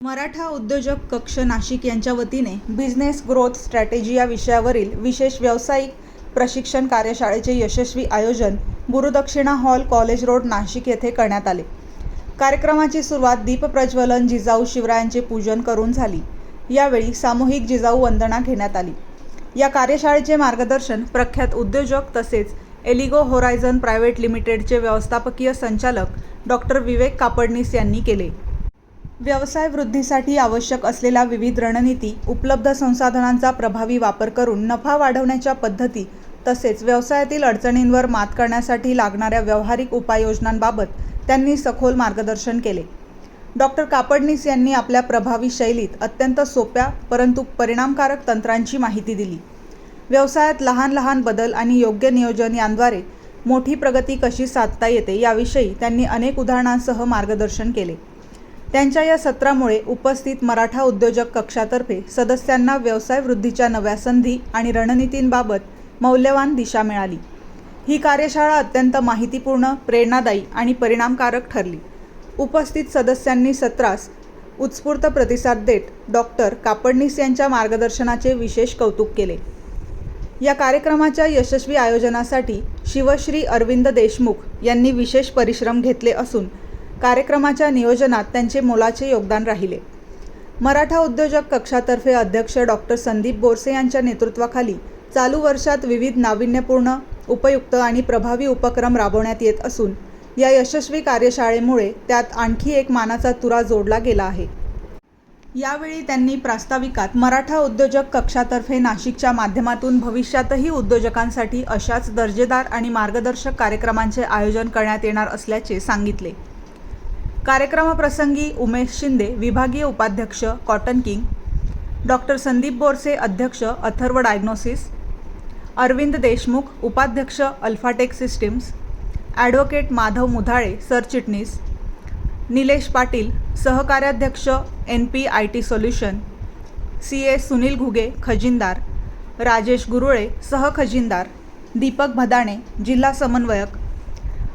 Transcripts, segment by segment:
मराठा उद्योजक कक्ष नाशिक यांच्या वतीने बिझनेस ग्रोथ स्ट्रॅटेजी या विषयावरील विशेष व्यावसायिक प्रशिक्षण कार्यशाळेचे यशस्वी आयोजन gurudakshina hall, college road, Nashik येथे करण्यात आले. कार्यक्रमाची सुरुवात दीपप्रज्वलन, जिजाऊ शिवरायांचे पूजन करून झाली. यावेळी सामूहिक जिजाऊ वंदना घेण्यात आली. या कार्यशाळेचे मार्गदर्शन प्रख्यात उद्योजक तसेच एलिगो होरायझन प्रायव्हेट लिमिटेडचे व्यवस्थापकीय संचालक डॉक्टर विवेक कापडनीस यांनी केले. व्यवसाय वृद्धीसाठी आवश्यक असलेल्या विविध रणनीती, उपलब्ध संसाधनांचा प्रभावी वापर करून नफा वाढवण्याच्या पद्धती तसेच व्यवसायातील अडचणींवर मात करण्यासाठी लागणाऱ्या व्यावहारिक उपाययोजनांबाबत त्यांनी सखोल मार्गदर्शन केले. डॉक्टर कापडनीस यांनी आपल्या प्रभावी शैलीत अत्यंत सोप्या परंतु परिणामकारक तंत्रांची माहिती दिली. व्यवसायात लहान लहान बदल आणि योग्य नियोजन यांद्वारे मोठी प्रगती कशी साधता येते याविषयी त्यांनी अनेक उदाहरणांसह मार्गदर्शन केले. त्यांच्या या सत्रामुळे उपस्थित मराठा उद्योजक कक्षातर्फे सदस्यांना व्यवसाय वृद्धीच्या नव्या संधी आणि रणनीतींबाबत मौल्यवान दिशा मिळाली. ही कार्यशाळा अत्यंत माहितीपूर्ण, प्रेरणादायी आणि परिणामकारक ठरली. उपस्थित सदस्यांनी सत्रास उत्स्फूर्त प्रतिसाद देत डॉक्टर कापडनीस यांच्या मार्गदर्शनाचे विशेष कौतुक केले. या कार्यक्रमाच्या यशस्वी आयोजनासाठी शिवश्री अरविंद देशमुख यांनी विशेष परिश्रम घेतले असून कार्यक्रमाच्या नियोजनात त्यांचे मोलाचे योगदान राहिले. मराठा उद्योजक कक्षातर्फे अध्यक्ष डॉक्टर संदीप बोरसे यांच्या नेतृत्वाखाली चालू वर्षात विविध नाविन्यपूर्ण, उपयुक्त आणि प्रभावी उपक्रम राबवण्यात येत असून या यशस्वी कार्यशाळेमुळे त्यात आणखी एक मानाचा तुरा जोडला गेला आहे. यावेळी त्यांनी प्रास्ताविकात मराठा उद्योजक कक्षातर्फे नाशिकच्या माध्यमातून भविष्यातही उद्योजकांसाठी अशाच दर्जेदार आणि मार्गदर्शक कार्यक्रमांचे आयोजन करण्यात येणार असल्याचे सांगितले. कार्यक्रमाप्रसंगी उमेश शिंदे, विभागीय उपाध्यक्ष, cotton king, doctor Sandeep Borse, अध्यक्ष, अथर्व डायग्नोसिस, अरविंद देशमुख, उपाध्यक्ष, Alphatech systems, advocate Madhav Mudhale, सरचिटणीस, निलेश पाटील, सहकार्याध्यक्ष, NP-IT solution, CA Sunil Ghuge, खजिनदार, राजेश गुरुळे, सहखजिनदार, दीपक भदाणे, जिल्हा समन्वयक,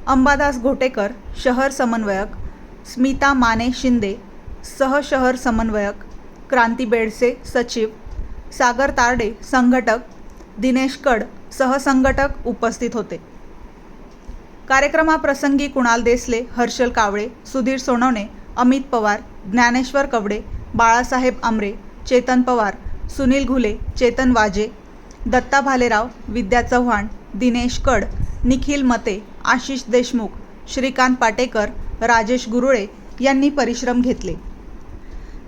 अंबादास घोटेकर, शहर समन्वयक, स्मिता माने शिंदे, सहशहर समन्वयक, क्रांती बेडसे, सचिव, सागर तारडे, संघटक, दिनेश कड, सहसंघटक उपस्थित होते. कार्यक्रमाप्रसंगी कुणाल देसले, हर्षल कावळे, सुधीर सोनवणे, अमित पवार, ज्ञानेश्वर कवडे, बाळासाहेब आमरे, चेतन पवार, सुनील घुले, चेतन वाजे, दत्ता भालेराव, विद्या चव्हाण, दिनेश कड, निखिल मते, आशिष देशमुख, श्रीकांत पाटेकर, राजेश गुरुळे यांनी परिश्रम घेतले.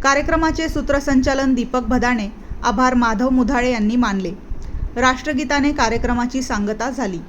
कार्यक्रमाचे सूत्रसंचालन दीपक भदाणे, आभार माधव मुधाळे यांनी मानले. राष्ट्रगीताने कार्यक्रमाची सांगता झाली.